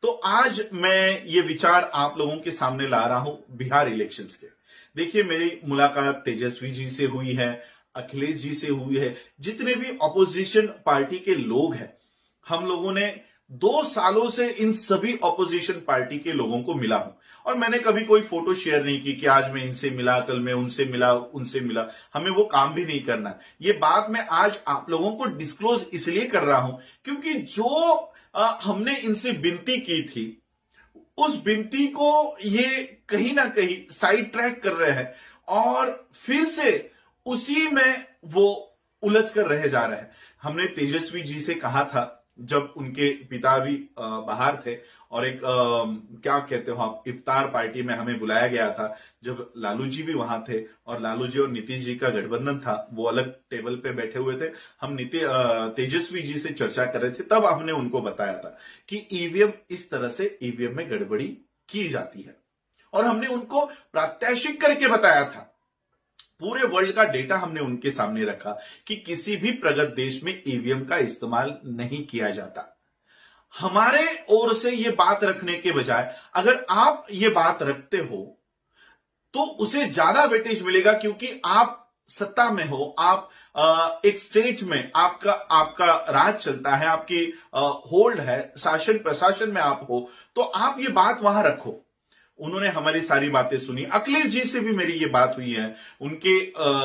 तो आज मैं ये विचार आप लोगों के सामने ला रहा हूं बिहार इलेक्शंस के। देखिए, मेरी मुलाकात तेजस्वी जी से हुई है, अखिलेश जी से हुई है, जितने भी ऑपोजिशन पार्टी के लोग हैं, हम लोगों ने 2 सालों से इन सभी ऑपोजिशन पार्टी के लोगों को मिला हूं। और मैंने कभी कोई फोटो शेयर नहीं की कि आज मैं इनसे मिला, कल मैं उनसे मिला, उनसे मिला। हमें वो काम भी नहीं करना। ये बात मैं आज आप लोगों को डिस्क्लोज इसलिए कर रहा हूं क्योंकि जो हमने इनसे विनती की थी, उस विनती को ये कहीं ना कहीं साइड ट्रैक कर रहे हैं और फिर से उसी में वो उलझ कर रह जा रहे हैं। हमने तेजस्वी जी से कहा था जब उनके पिता भी बाहर थे और एक क्या कहते हो आप, इफ्तार पार्टी में हमें बुलाया गया था, जब लालू जी भी वहां थे और लालू जी और नीतीश जी का गठबंधन था, वो अलग टेबल पे बैठे हुए थे। हम तेजस्वी जी से चर्चा कर रहे थे, तब हमने उनको बताया था कि ईवीएम इस तरह से ईवीएम में गड़बड़ी की जाती है और हमने उनको प्रात्यक्षिक करके बताया था। पूरे वर्ल्ड का डेटा हमने उनके सामने रखा कि किसी भी प्रगत देश में ईवीएम का इस्तेमाल नहीं किया जाता। हमारे ओर से यह बात रखने के बजाय अगर आप ये बात रखते हो तो उसे ज्यादा वेटेज मिलेगा, क्योंकि आप सत्ता में हो, आप एक स्टेट में आपका राज चलता है, आपकी होल्ड है, शासन प्रशासन में आप हो, तो आप ये बात वहां रखो। उन्होंने हमारी सारी बातें सुनी। अखिलेश जी से भी मेरी ये बात हुई है, उनके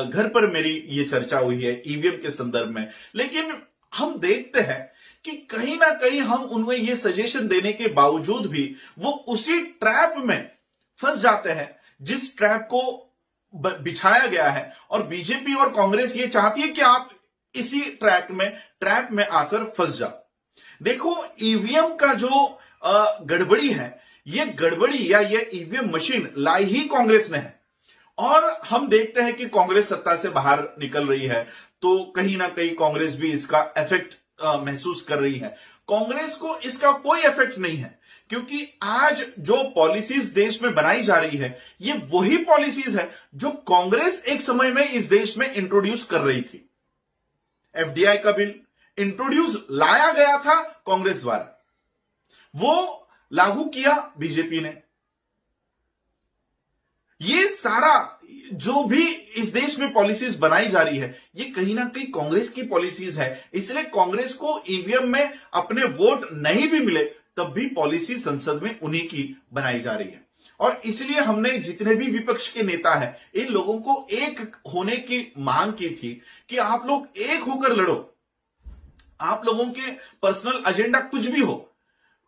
घर पर मेरी ये चर्चा हुई है ईवीएम के संदर्भ में। लेकिन हम देखते हैं कि कहीं ना कहीं हम उन्हें ये सजेशन देने के बावजूद भी वो उसी ट्रैप में फंस जाते हैं जिस ट्रैप को बिछाया गया है। और बीजेपी और कांग्रेस ये चाहती है कि आप इसी ट्रैप में आकर फंस जाओ। देखो, ईवीएम का जो गड़बड़ी है, ये गड़बड़ी या ये ईवीएम मशीन लाई ही कांग्रेस ने है। और हम देखते हैं कि कांग्रेस सत्ता से बाहर निकल रही है, तो कहीं ना कहीं कांग्रेस भी इसका इफेक्ट महसूस कर रही है। कांग्रेस को इसका कोई इफेक्ट नहीं है, क्योंकि आज जो पॉलिसीज देश में बनाई जा रही है, ये वही पॉलिसीज है जो कांग्रेस एक समय में इस देश में इंट्रोड्यूस कर रही थी। एफडीआई का बिल इंट्रोड्यूस लाया गया था कांग्रेस द्वारा, वो लागू किया बीजेपी ने। ये सारा जो भी इस देश में पॉलिसीज बनाई जा रही है, ये कहीं ना कहीं कांग्रेस की पॉलिसीज है। इसलिए कांग्रेस को ईवीएम में अपने वोट नहीं भी मिले, तब भी पॉलिसी संसद में उन्हीं की बनाई जा रही है। और इसलिए हमने जितने भी विपक्ष के नेता हैं, इन लोगों को एक होने की मांग की थी कि आप लोग एक होकर लड़ो। आप लोगों के पर्सनल एजेंडा कुछ भी हो,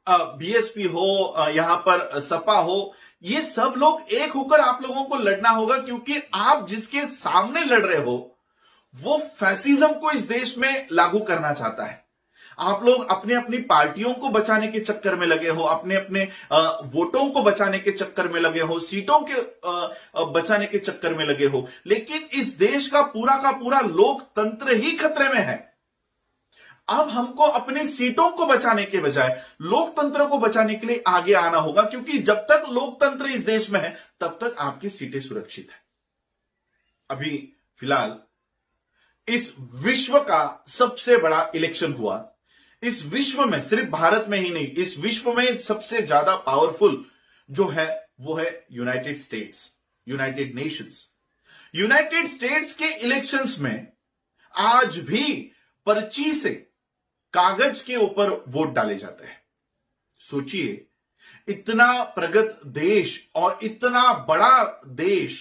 बीएसपी हो, यहां पर सपा हो, ये सब लोग एक होकर आप लोगों को लड़ना होगा, क्योंकि आप जिसके सामने लड़ रहे हो वो फैसिज्म को इस देश में लागू करना चाहता है। आप लोग अपने अपनी पार्टियों को बचाने के चक्कर में लगे हो, अपने अपने वोटों को बचाने के चक्कर में लगे हो, सीटों के बचाने के चक्कर में लगे हो, लेकिन इस देश का पूरा लोकतंत्र ही खतरे में है। अब हमको अपनी सीटों को बचाने के बजाय लोकतंत्र को बचाने के लिए आगे आना होगा, क्योंकि जब तक लोकतंत्र इस देश में है तब तक आपकी सीटें सुरक्षित है। अभी फिलहाल इस विश्व का सबसे बड़ा इलेक्शन हुआ। इस विश्व में, सिर्फ भारत में ही नहीं, इस विश्व में सबसे ज्यादा पावरफुल जो है वो है United states, United Nations. United states के इलेक्शंस में आज भी पर्ची से, कागज के ऊपर वोट डाले जाते हैं। सोचिए, इतना प्रगत देश और इतना बड़ा देश,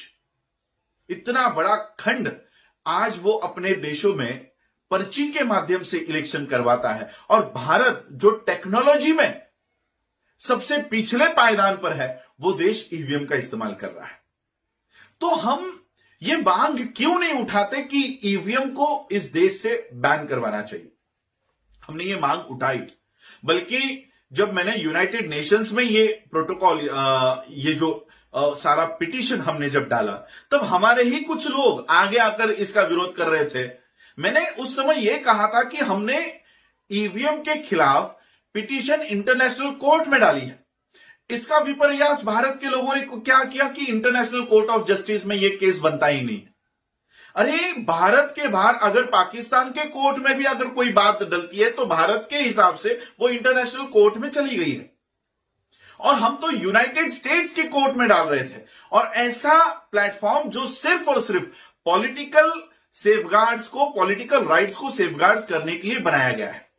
इतना बड़ा खंड, आज वो अपने देशों में पर्ची के माध्यम से इलेक्शन करवाता है। और भारत जो टेक्नोलॉजी में सबसे पिछले पायदान पर है, वो देश ईवीएम का इस्तेमाल कर रहा है। तो हम ये मांग क्यों नहीं उठाते कि ईवीएम को इस देश से बैन करवाना चाहिए? हमने ये मांग उठाई, बल्कि जब मैंने यूनाइटेड नेशंस में ये प्रोटोकॉल, ये जो सारा पिटीशन हमने जब डाला, तब हमारे ही कुछ लोग आगे आकर इसका विरोध कर रहे थे। मैंने उस समय यह कहा था कि हमने ईवीएम के खिलाफ पिटीशन इंटरनेशनल कोर्ट में डाली है। इसका विपर्यास भारत के लोगों ने क्या किया कि इंटरनेशनल कोर्ट ऑफ जस्टिस में यह केस बनता ही नहीं। अरे, भारत के बाहर अगर पाकिस्तान के कोर्ट में भी अगर कोई बात डलती है तो भारत के हिसाब से वो इंटरनेशनल कोर्ट में चली गई है। और हम तो यूनाइटेड स्टेट्स के कोर्ट में डाल रहे थे। और ऐसा प्लेटफॉर्म जो सिर्फ और सिर्फ पॉलिटिकल सेफगार्ड्स को, पॉलिटिकल राइट्स को सेफगार्ड्स करने के लिए बनाया गया है।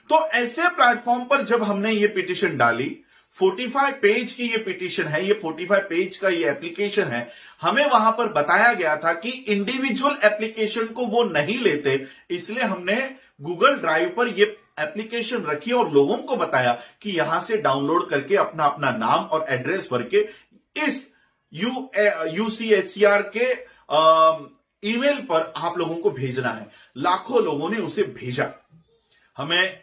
तो ऐसे प्लेटफॉर्म पर जब हमने ये पिटीशन डाली, 45 पेज की ये पिटीशन है, ये 45 पेज का ये एप्लीकेशन है, हमें वहां पर बताया गया था कि इंडिविजुअल एप्लीकेशन को वो नहीं लेते, इसलिए हमने गूगल ड्राइव पर ये एप्लीकेशन रखी और लोगों को बताया कि यहां से डाउनलोड करके अपना अपना नाम और एड्रेस भर के इस यूसीएचसीआर के ईमेल पर आप लोगों को भेजना है। लाखों लोगों ने उसे भेजा। हमें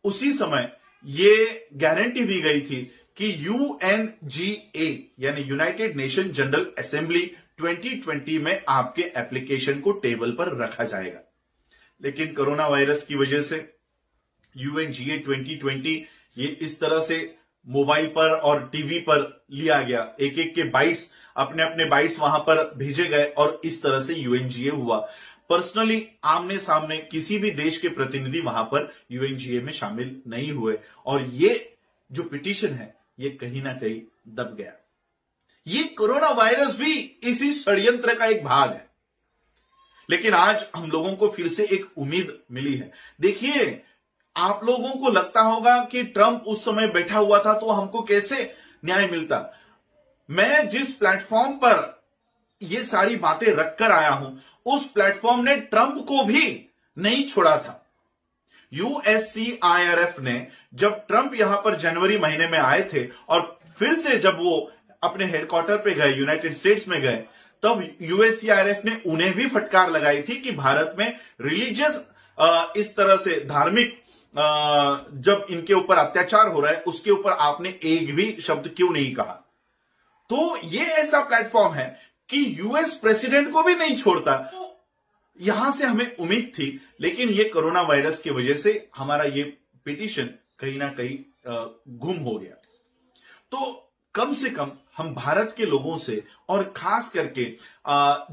उसी समय ये गारंटी दी गई थी कि यूएनजीए यानी यूनाइटेड नेशन जनरल असेंबली 2020 में आपके एप्लीकेशन को टेबल पर रखा जाएगा। लेकिन कोरोना वायरस की वजह से यूएनजीए 2020 ये इस तरह से मोबाइल पर और टीवी पर लिया गया, एक एक के बाइट्स, अपने अपने बाइट्स वहां पर भेजे गए और इस तरह से यूएनजीए हुआ। पर्सनली आमने सामने किसी भी देश के प्रतिनिधि वहां पर यूएनजीए में शामिल नहीं हुए और ये जो पिटीशन है ये कहीं ना कहीं दब गया। ये कोरोना वायरस भी इसी षड्यंत्र का एक भाग है। लेकिन आज हम लोगों को फिर से एक उम्मीद मिली है। देखिए, आप लोगों को लगता होगा कि ट्रंप उस समय बैठा हुआ था तो हमको कैसे न्याय मिलता। मैं जिस प्लेटफॉर्म पर ये सारी बातें रखकर आया हूं, उस प्लेटफॉर्म ने ट्रंप को भी नहीं छोड़ा था। यूएससीआईआरएफ ने जब ट्रंप यहां पर जनवरी महीने में आए थे और फिर से जब वो अपने हेडक्वार्टर पे गए, यूनाइटेड स्टेट्स में गए, तब यूएससीआईआरएफ ने उन्हें भी फटकार लगाई थी कि भारत में रिलीजियस इस तरह से धार्मिक जब इनके ऊपर अत्याचार हो रहा है उसके ऊपर आपने एक भी शब्द क्यों नहीं कहा। तो ये ऐसा प्लेटफॉर्म है कि यूएस प्रेसिडेंट को भी नहीं छोड़ता। तो यहां से हमें उम्मीद थी, लेकिन ये कोरोना वायरस की वजह से हमारा ये पिटीशन कहीं ना कहीं गुम हो गया। तो कम से कम हम भारत के लोगों से और खास करके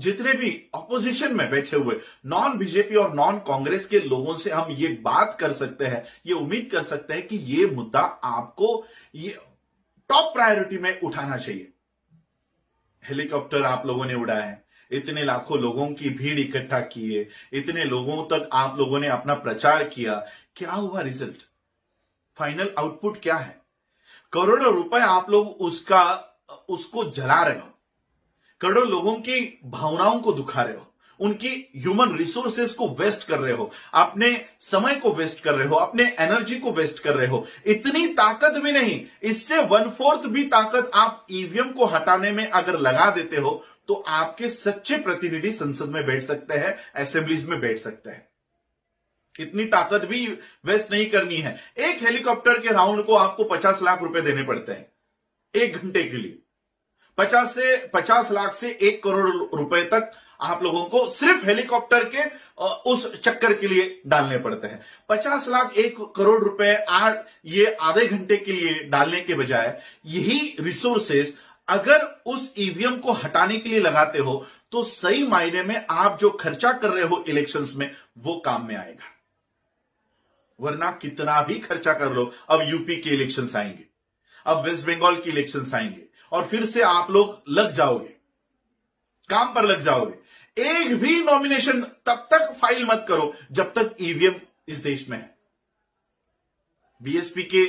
जितने भी ऑपोजिशन में बैठे हुए नॉन बीजेपी और नॉन कांग्रेस के लोगों से हम ये बात कर सकते हैं, ये उम्मीद कर सकते हैं कि ये मुद्दा आपको ये टॉप प्रायोरिटी में उठाना चाहिए। हेलीकॉप्टर आप लोगों ने उड़ाए हैं, इतने लाखों लोगों की भीड़ इकट्ठा की है, इतने लोगों तक आप लोगों ने अपना प्रचार किया, क्या हुआ रिजल्ट? फाइनल आउटपुट क्या है? करोड़ों रुपए आप लोग उसको जला रहे हो, करोड़ों लोगों की भावनाओं को दुखा रहे हो, उनकी ह्यूमन रिसोर्सेस को वेस्ट कर रहे हो, अपने समय को वेस्ट कर रहे हो, अपने एनर्जी को वेस्ट कर रहे हो। इतनी ताकत भी नहीं, इससे 1/4 भी ताकत आप ईवीएम को हटाने में अगर लगा देते हो तो आपके सच्चे प्रतिनिधि संसद में बैठ सकते हैं, असेंबलीज में बैठ सकते हैं। इतनी ताकत भी वेस्ट नहीं करनी है। एक हेलीकॉप्टर के राउंड को आपको 50 लाख रुपए देने पड़ते हैं 1 घंटे के लिए। 50 लाख से 1 करोड़ रुपए तक आप लोगों को सिर्फ हेलीकॉप्टर के उस चक्कर के लिए डालने पड़ते हैं। 50 लाख 1 करोड़ रुपए ये आधे घंटे के लिए डालने के बजाय यही रिसोर्सेस अगर उस ईवीएम को हटाने के लिए लगाते हो तो सही मायने में आप जो खर्चा कर रहे हो इलेक्शंस में वो काम में आएगा। वरना कितना भी खर्चा कर लो, अब यूपी के इलेक्शंस आएंगे, अब वेस्ट बंगाल की इलेक्शंस आएंगे और फिर से आप लोग लग जाओगे, काम पर लग जाओगे। एक भी नॉमिनेशन तब तक फाइल मत करो जब तक ईवीएम इस देश में है। बीएसपी के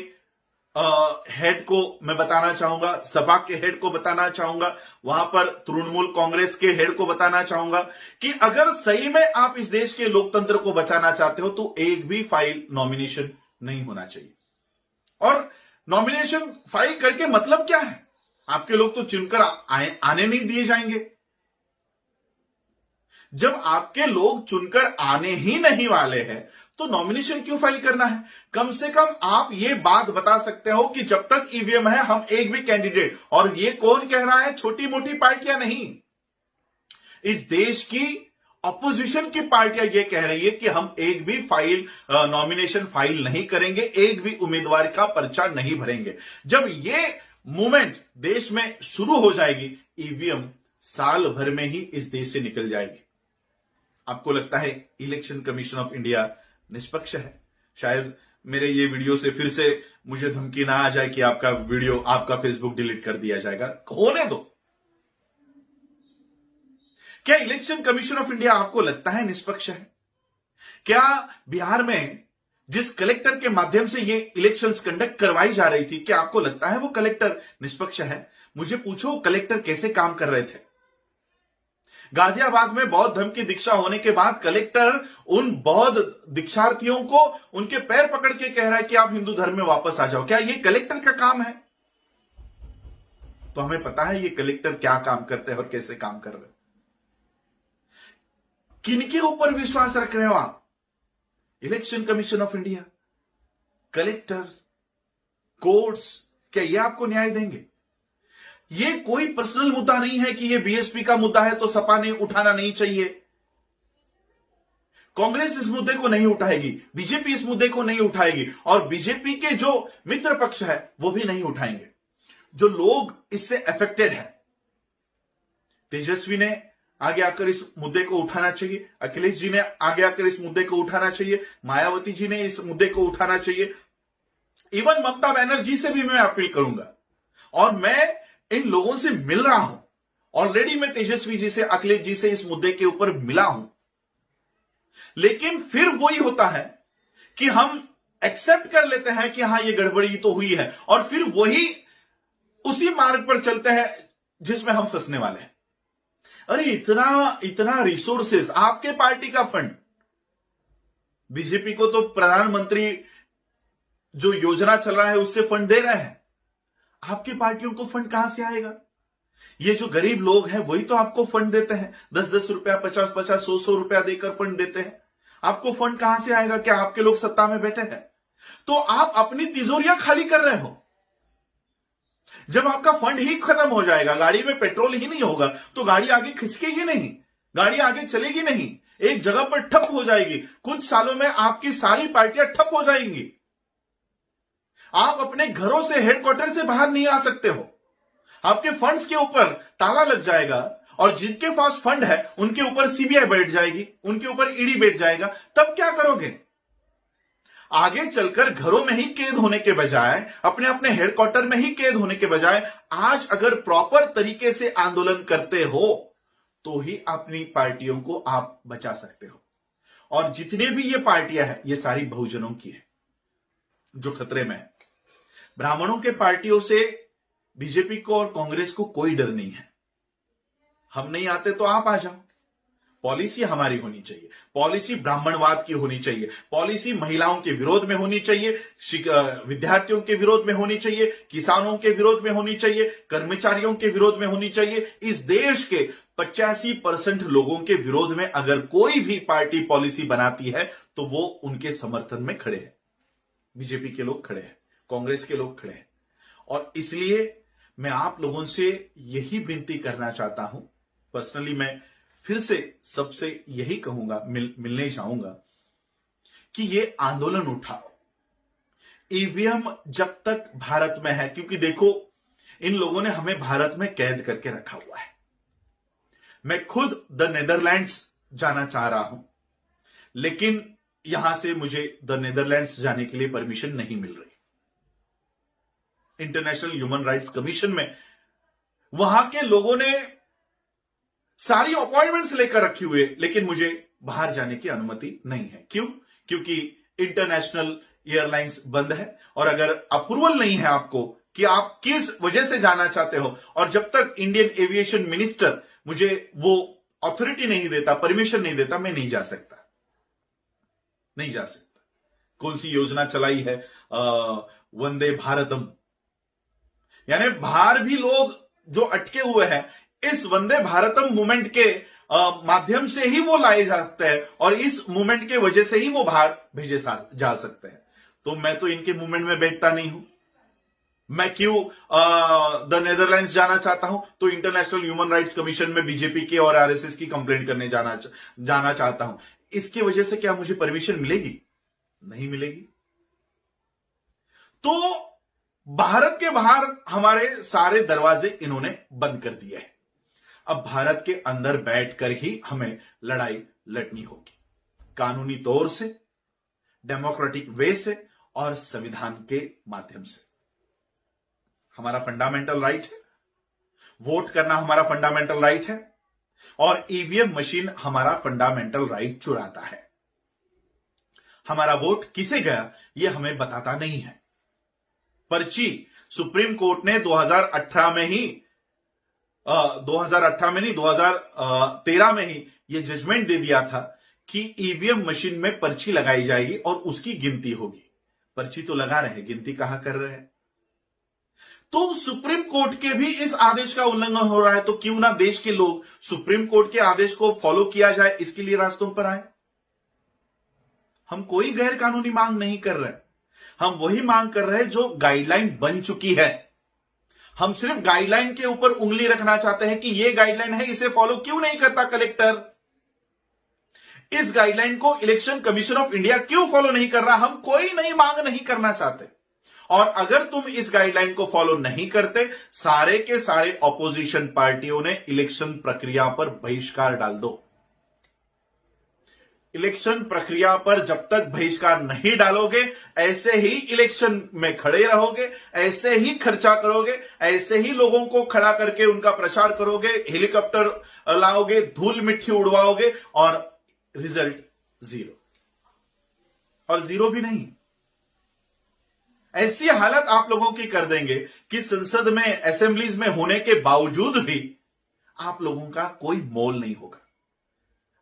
हेड को मैं बताना चाहूंगा, सपा के हेड को बताना चाहूंगा, वहां पर तृणमूल कांग्रेस के हेड को बताना चाहूंगा कि अगर सही में आप इस देश के लोकतंत्र को बचाना चाहते हो तो एक भी फाइल नॉमिनेशन नहीं होना चाहिए। और नॉमिनेशन फाइल करके मतलब क्या है? आपके लोग तो चुनकर आने नहीं दिए जाएंगे। जब आपके लोग चुनकर आने ही नहीं वाले हैं तो नॉमिनेशन क्यों फाइल करना है? कम से कम आप ये बात बता सकते हो कि जब तक ईवीएम है हम एक भी कैंडिडेट, और ये कौन कह रहा है? छोटी मोटी पार्टियां नहीं, इस देश की ऑपोजिशन की पार्टियां ये कह रही है कि हम एक भी नॉमिनेशन फाइल नहीं करेंगे, एक भी उम्मीदवार का पर्चा नहीं भरेंगे। जब ये मूवमेंट देश में शुरू हो जाएगी, ईवीएम साल भर में ही इस देश से निकल जाएगी। आपको लगता है इलेक्शन कमीशन ऑफ इंडिया निष्पक्ष है? शायद मेरे ये वीडियो से फिर से मुझे धमकी ना आ जाए कि आपका वीडियो, आपका फेसबुक डिलीट कर दिया जाएगा। होने दो। क्या इलेक्शन कमीशन ऑफ इंडिया आपको लगता है निष्पक्ष है? क्या बिहार में जिस कलेक्टर के माध्यम से ये इलेक्शंस कंडक्ट करवाई जा रही थी, क्या आपको लगता है वो कलेक्टर निष्पक्ष है? मुझे पूछो, कलेक्टर कैसे काम कर रहे थे? गाजियाबाद में बौद्ध धर्म की दीक्षा होने के बाद कलेक्टर उन बौद्ध दीक्षार्थियों को उनके पैर पकड़ के कह रहा है कि आप हिंदू धर्म में वापस आ जाओ। क्या ये कलेक्टर का काम है? तो हमें पता है ये कलेक्टर क्या काम करते हैं और कैसे काम कर रहे हैं। किनके ऊपर विश्वास रख रहे हो आप? Election commission of India, collectors, courts, क्या ये आपको न्याय देंगे? ये कोई पर्सनल मुद्दा नहीं है कि ये बीएसपी का मुद्दा है तो सपा ने उठाना नहीं चाहिए। कांग्रेस इस मुद्दे को नहीं उठाएगी, बीजेपी इस मुद्दे को नहीं उठाएगी, और बीजेपी के जो मित्र पक्ष है वो भी नहीं उठाएंगे। जो लोग इससे अफेक्टेड है, तेजस्वी ने आगे आकर इस मुद्दे को उठाना चाहिए, अखिलेश जी ने आगे आकर इस मुद्दे को उठाना चाहिए, मायावती जी ने इस मुद्दे को उठाना चाहिए, इवन ममता बनर्जी से भी मैं अपील करूंगा। और मैं इन लोगों से मिल रहा हूं, ऑलरेडी मैं तेजस्वी जी से, अखिलेश जी से इस मुद्दे के ऊपर मिला हूं। लेकिन फिर वही होता है कि हम एक्सेप्ट कर लेते हैं कि हां ये गड़बड़ी तो हुई है, और फिर वही उसी मार्ग पर चलते हैं जिसमें हम फंसने वाले हैं। अरे इतना इतना रिसोर्सेस, आपके पार्टी का फंड, बीजेपी को तो प्रधानमंत्री जो योजना चल रहा है उससे फंड दे रहे हैं, आपकी पार्टियों को फंड कहां से आएगा? ये जो गरीब लोग हैं वही तो आपको फंड देते हैं, 10-10 रुपया, 50-50, 100-100 रुपया देकर फंड देते हैं। आपको फंड कहां से आएगा? क्या आपके लोग सत्ता में बैठे हैं? तो आप अपनी तिजोरियां खाली कर रहे हो। जब आपका फंड ही खत्म हो जाएगा, गाड़ी में पेट्रोल ही नहीं होगा, तो गाड़ी आगे खिसकेगी नहीं, गाड़ी आगे चलेगी नहीं, एक जगह पर ठप हो जाएगी। कुछ सालों में आपकी सारी पार्टियां ठप हो जाएंगी। आप अपने घरों से, हेडक्वार्टर से बाहर नहीं आ सकते हो। आपके फंड्स के ऊपर ताला लग जाएगा, और जिनके पास फंड है उनके ऊपर सीबीआई बैठ जाएगी, उनके ऊपर ईडी बैठ जाएगा। तब क्या करोगे? आगे चलकर घरों में ही कैद होने के बजाय, अपने अपने हेडक्वार्टर में ही कैद होने के बजाय, आज अगर प्रॉपर तरीके से आंदोलन करते हो तो ही अपनी पार्टियों को आप बचा सकते हो। और जितने भी ये पार्टियां हैं, ये सारी बहुजनों की है जो खतरे में है। ब्राह्मणों के पार्टियों से बीजेपी को और कांग्रेस को कोई डर नहीं है। हम नहीं आते तो आप आ जाओ। पॉलिसी हमारी होनी चाहिए, पॉलिसी ब्राह्मणवाद की होनी चाहिए, पॉलिसी महिलाओं के विरोध में होनी चाहिए, विद्यार्थियों के विरोध में होनी चाहिए, किसानों के विरोध में होनी चाहिए, कर्मचारियों के विरोध में होनी चाहिए। इस देश के 85% लोगों के विरोध में अगर कोई भी पार्टी पॉलिसी बनाती है तो वो उनके समर्थन में खड़े हैं। बीजेपी के लोग खड़े हैं, कांग्रेस के लोग खड़े हैं। और इसलिए मैं आप लोगों से यही विनती करना चाहता हूं। पर्सनली मैं फिर से सबसे यही कहूंगा, मिलने जाऊंगा कि ये आंदोलन उठाओ। ईवीएम जब तक भारत में है, क्योंकि देखो इन लोगों ने हमें भारत में कैद करके रखा हुआ है। मैं खुद द नेदरलैंड्स जाना चाह रहा हूं, लेकिन यहां से मुझे द नेदरलैंड्स जाने के लिए परमिशन नहीं मिल रही। इंटरनेशनल ह्यूमन राइट्स कमीशन में वहां के लोगों ने सारी अपॉइंटमेंट्स लेकर रखी हुई है, लेकिन मुझे बाहर जाने की अनुमति नहीं है। क्यों? क्योंकि इंटरनेशनल एयरलाइंस बंद है, और अगर अप्रूवल नहीं है आपको कि आप किस वजह से जाना चाहते हो, और जब तक इंडियन एविएशन मिनिस्टर मुझे वो अथॉरिटी नहीं देता, परमिशन नहीं देता, मैं नहीं जा सकता, नहीं जा सकता। कौन सी योजना चलाई है? वंदे भारतम, यानी बाहर भी लोग जो अटके हुए हैं, इस वंदे भारतम मूवमेंट के माध्यम से ही वो लाए जा सकते हैं, और इस मूवमेंट के वजह से ही वो बाहर भेजे जा सकते हैं। तो मैं तो इनके मूवमेंट में बैठता नहीं हूं। मैं क्यों द नेदरलैंड्स जाना चाहता हूं? तो इंटरनेशनल ह्यूमन राइट्स कमीशन में बीजेपी के और आरएसएस की कंप्लेंट करने जाना चाहता हूं। इसकी वजह से क्या मुझे परमिशन मिलेगी? नहीं मिलेगी। तो भारत के बाहर हमारे सारे दरवाजे इन्होंने बंद कर दिए हैं। अब भारत के अंदर बैठकर ही हमें लड़ाई लड़नी होगी, कानूनी तौर से, डेमोक्रेटिक वे से, और संविधान के माध्यम से। हमारा फंडामेंटल राइट है, वोट करना हमारा फंडामेंटल राइट है, और ईवीएम मशीन हमारा फंडामेंटल राइट चुराता है। हमारा वोट किसे गया यह हमें बताता नहीं है। पर्ची सुप्रीम कोर्ट ने 2018 में ही 2013 में ही यह जजमेंट दे दिया था कि ईवीएम मशीन में पर्ची लगाई जाएगी और उसकी गिनती होगी। पर्ची तो लगा रहे हैं, गिनती कहां कर रहे हैं? तो सुप्रीम कोर्ट के भी इस आदेश का उल्लंघन हो रहा है, तो क्यों ना देश के लोग सुप्रीम कोर्ट के आदेश को फॉलो किया जाए, इसके लिए रास्तों पर आए। हम कोई गैर कानूनी मांग नहीं कर रहे, हम वही मांग कर रहे हैं जो गाइडलाइन बन चुकी है। हम सिर्फ गाइडलाइन के ऊपर उंगली रखना चाहते हैं कि यह गाइडलाइन है, इसे फॉलो क्यों नहीं करता कलेक्टर? इस गाइडलाइन को इलेक्शन कमीशन ऑफ इंडिया क्यों फॉलो नहीं कर रहा? हम कोई नई मांग नहीं करना चाहते। और अगर तुम इस गाइडलाइन को फॉलो नहीं करते, सारे के सारे ऑपोजिशन पार्टियों ने इलेक्शन प्रक्रिया पर बहिष्कार डाल दो। इलेक्शन प्रक्रिया पर जब तक बहिष्कार नहीं डालोगे, ऐसे ही इलेक्शन में खड़े रहोगे, ऐसे ही खर्चा करोगे, ऐसे ही लोगों को खड़ा करके उनका प्रचार करोगे, हेलीकॉप्टर लाओगे, धूल मिट्टी उड़वाओगे और रिजल्ट जीरो। और जीरो भी नहीं, ऐसी हालत आप लोगों की कर देंगे कि संसद में, असेंबलीज में होने के बावजूद भी आप लोगों का कोई मोल नहीं होगा।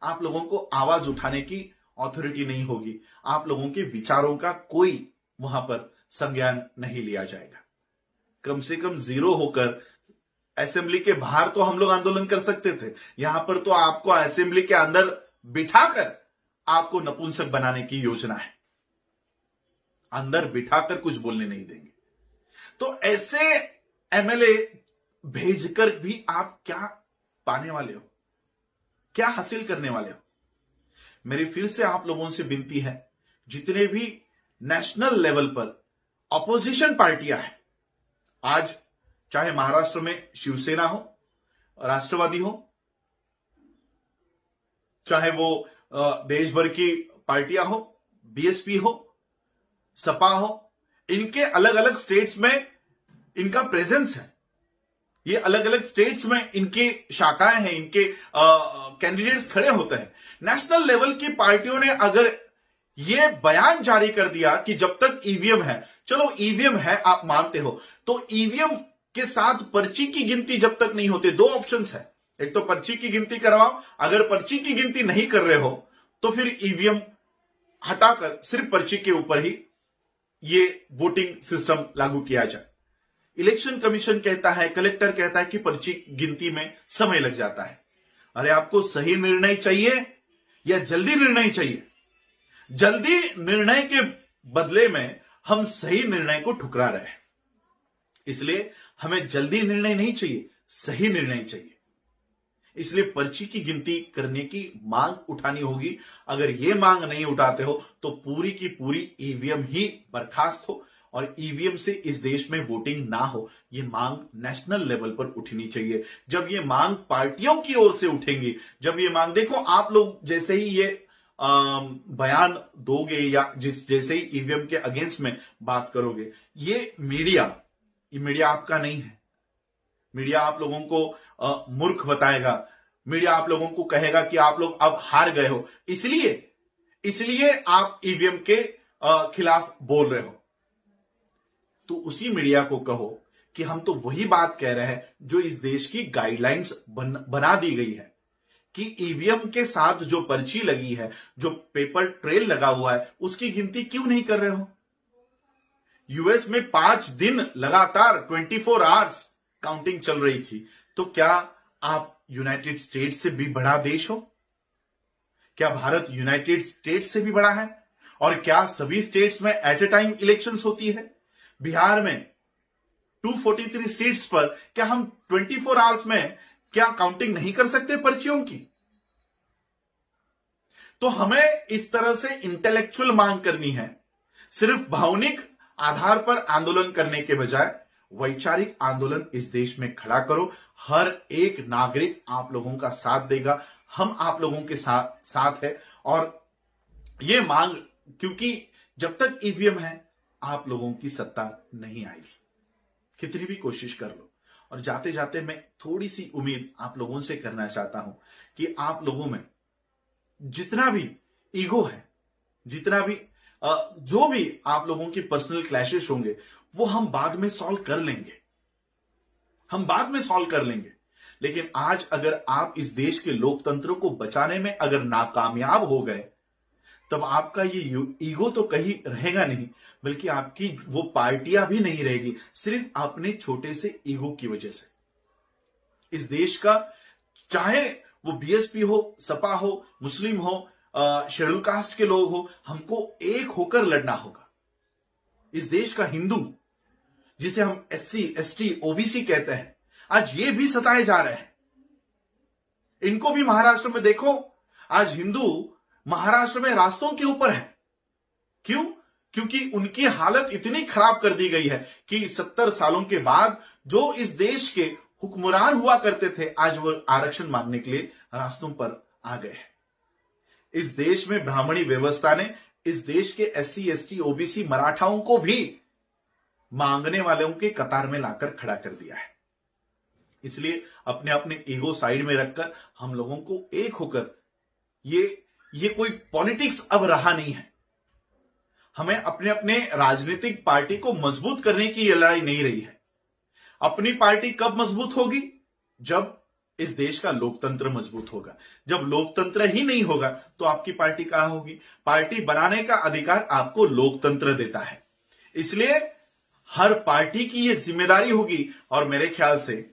आप लोगों को आवाज उठाने की ऑथोरिटी नहीं होगी, आप लोगों के विचारों का कोई वहां पर संज्ञान नहीं लिया जाएगा। कम से कम जीरो होकर असेंबली के बाहर तो हम लोग आंदोलन कर सकते थे, यहां पर तो आपको असेंबली के अंदर बिठाकर आपको नपुंसक बनाने की योजना है। अंदर बिठाकर कुछ बोलने नहीं देंगे। तो ऐसे एमएलए भेजकर भी आप क्या पाने वाले हो, क्या हासिल करने वाले हो? मेरी फिर से आप लोगों से विनती है, जितने भी नेशनल लेवल पर ऑपोजिशन पार्टियां हैं, आज चाहे महाराष्ट्र में शिवसेना हो, राष्ट्रवादी हो, चाहे वो देश भर की पार्टियां हो, बीएसपी हो, सपा हो, इनके अलग अलग स्टेट्स में इनका प्रेजेंस है। ये अलग अलग स्टेट्स में इनके शाखाएं हैं, इनके कैंडिडेट्स खड़े होते हैं। नेशनल लेवल की पार्टियों ने अगर ये बयान जारी कर दिया कि जब तक ईवीएम है, चलो ईवीएम है आप मानते हो, तो ईवीएम के साथ पर्ची की गिनती जब तक नहीं होती, दो ऑप्शंस है, एक तो पर्ची की गिनती करवाओ, अगर पर्ची की गिनती नहीं कर रहे हो तो फिर ईवीएम हटाकर सिर्फ पर्ची के ऊपर ही ये वोटिंग सिस्टम लागू किया जाए। इलेक्शन कमीशन कहता है, कलेक्टर कहता है कि पर्ची गिनती में समय लग जाता है। अरे आपको सही निर्णय चाहिए या जल्दी निर्णय चाहिए? जल्दी निर्णय के बदले में हम सही निर्णय को ठुकरा रहे हैं। इसलिए हमें जल्दी निर्णय नहीं चाहिए, सही निर्णय चाहिए। इसलिए पर्ची की गिनती करने की मांग उठानी होगी। अगर ये मांग नहीं उठाते हो तो पूरी की पूरी ईवीएम ही बर्खास्त हो और ईवीएम से इस देश में वोटिंग ना हो, ये मांग नेशनल लेवल पर उठनी चाहिए। जब ये मांग पार्टियों की ओर से उठेंगी, जब ये मांग, देखो आप लोग जैसे ही ये बयान दोगे या जैसे ही ईवीएम के अगेंस्ट में बात करोगे, ये मीडिया आपका नहीं है। मीडिया आप लोगों को मूर्ख बताएगा, मीडिया आप लोगों को कहेगा कि आप लोग अब हार गए हो, इसलिए आप ईवीएम के खिलाफ बोल रहे हो। तो उसी मीडिया को कहो कि हम तो वही बात कह रहे हैं जो इस देश की गाइडलाइंस बना दी गई है कि ईवीएम के साथ जो पर्ची लगी है, जो पेपर ट्रेल लगा हुआ है, उसकी गिनती क्यों नहीं कर रहे हो? यूएस में 5 दिन लगातार 24 आवर्स काउंटिंग चल रही थी, तो क्या आप यूनाइटेड स्टेट्स से भी बड़ा देश हो? क्या भारत यूनाइटेड स्टेट्स से भी बड़ा है? और क्या सभी स्टेट्स में एट ए टाइम इलेक्शंस होती है? बिहार में 243 सीट्स पर क्या हम 24 आवर्स में क्या काउंटिंग नहीं कर सकते पर्चियों की? तो हमें इस तरह से इंटेलेक्चुअल मांग करनी है। सिर्फ भावनिक आधार पर आंदोलन करने के बजाय वैचारिक आंदोलन इस देश में खड़ा करो। हर एक नागरिक आप लोगों का साथ देगा, हम आप लोगों के साथ है। और ये मांग, क्योंकि जब तक ईवीएम है आप लोगों की सत्ता नहीं आएगी, कितनी भी कोशिश कर लो। और जाते जाते मैं थोड़ी सी उम्मीद आप लोगों से करना चाहता हूं कि आप लोगों में जितना भी ईगो है, जितना भी जो भी आप लोगों की पर्सनल क्लैशेस होंगे, वो हम बाद में सॉल्व कर लेंगे, हम बाद में सॉल्व कर लेंगे। लेकिन आज अगर आप इस देश के लोकतंत्र को बचाने में अगर नाकामयाब हो गए, तब आपका ये ईगो तो कहीं रहेगा नहीं, बल्कि आपकी वो पार्टियां भी नहीं रहेगी, सिर्फ अपने छोटे से ईगो की वजह से। इस देश का, चाहे वो बीएसपी हो, सपा हो, मुस्लिम हो, शेड्यूल कास्ट के लोग हो, हमको एक होकर लड़ना होगा। इस देश का हिंदू, जिसे हम एससी, एसटी, ओबीसी कहते हैं, आज ये भी सताए जा रहे हैं। इनको भी महाराष्ट्र में देखो, आज हिंदू महाराष्ट्र में रास्तों के ऊपर है। क्यों? क्योंकि उनकी हालत इतनी खराब कर दी गई है कि 70 सालों के बाद जो इस देश के हुक्मरान हुआ करते थे, आज वो आरक्षण मांगने के लिए रास्तों पर आ गए हैं। इस देश में ब्राह्मणी व्यवस्था ने इस देश के एससी, एसटी, ओबीसी, मराठाओं को भी मांगने वालों के कतार में लाकर खड़ा कर दिया है। इसलिए अपने अपने ईगो साइड में रखकर हम लोगों को एक होकर, ये कोई पॉलिटिक्स अब रहा नहीं है। हमें अपने अपने राजनीतिक पार्टी को मजबूत करने की यह लड़ाई नहीं रही है। अपनी पार्टी कब मजबूत होगी? जब इस देश का लोकतंत्र मजबूत होगा। जब लोकतंत्र ही नहीं होगा तो आपकी पार्टी कहां होगी? पार्टी बनाने का अधिकार आपको लोकतंत्र देता है। इसलिए हर पार्टी की यह जिम्मेदारी होगी, और मेरे ख्याल से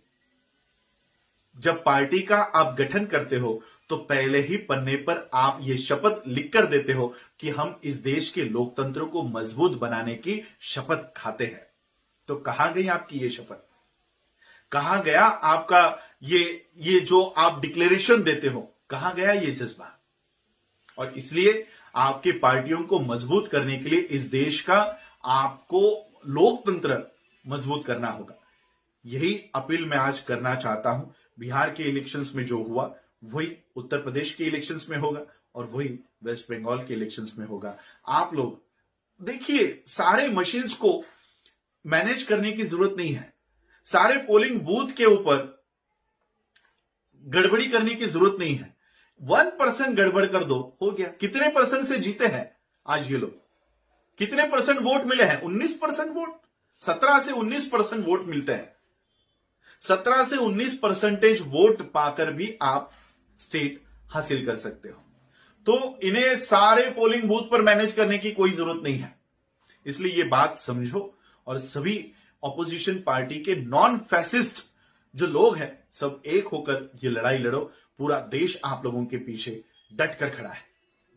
जब पार्टी का आप गठन करते हो तो पहले ही पन्ने पर आप ये शपथ लिखकर देते हो कि हम इस देश के लोकतंत्र को मजबूत बनाने की शपथ खाते हैं। तो कहां गई आपकी ये शपथ? कहां गया आपका ये जो आप डिक्लेरेशन देते हो, कहां गया ये जज्बा? और इसलिए आपकी पार्टियों को मजबूत करने के लिए इस देश का आपको लोकतंत्र मजबूत करना होगा। यही अपील मैं आज करना चाहता हूं। बिहार के इलेक्शंस में जो हुआ वही उत्तर प्रदेश के इलेक्शंस में होगा, और वही वेस्ट बंगाल के इलेक्शंस में होगा। आप लोग देखिए, सारे मशीन्स को मैनेज करने की जरूरत नहीं है, सारे पोलिंग बूथ के ऊपर गड़बड़ी करने की जरूरत नहीं है। 1% गड़बड़ कर दो, हो गया। कितने परसेंट से जीते हैं आज ये लोग? कितने परसेंट वोट मिले हैं? 19% वोट। 17 से 19% वोट मिलते हैं। 17 से 19% वोट पाकर भी आप स्टेट हासिल कर सकते हो। तो इन्हें सारे पोलिंग बूथ पर मैनेज करने की कोई जरूरत नहीं है। इसलिए ये बात समझो, और सभी ऑपोजिशन पार्टी के नॉन फैसिस्ट जो लोग हैं, सब एक होकर ये लड़ाई लड़ो। पूरा देश आप लोगों के पीछे डट कर खड़ा है।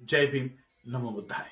जय भीम, नमो बुद्धाय।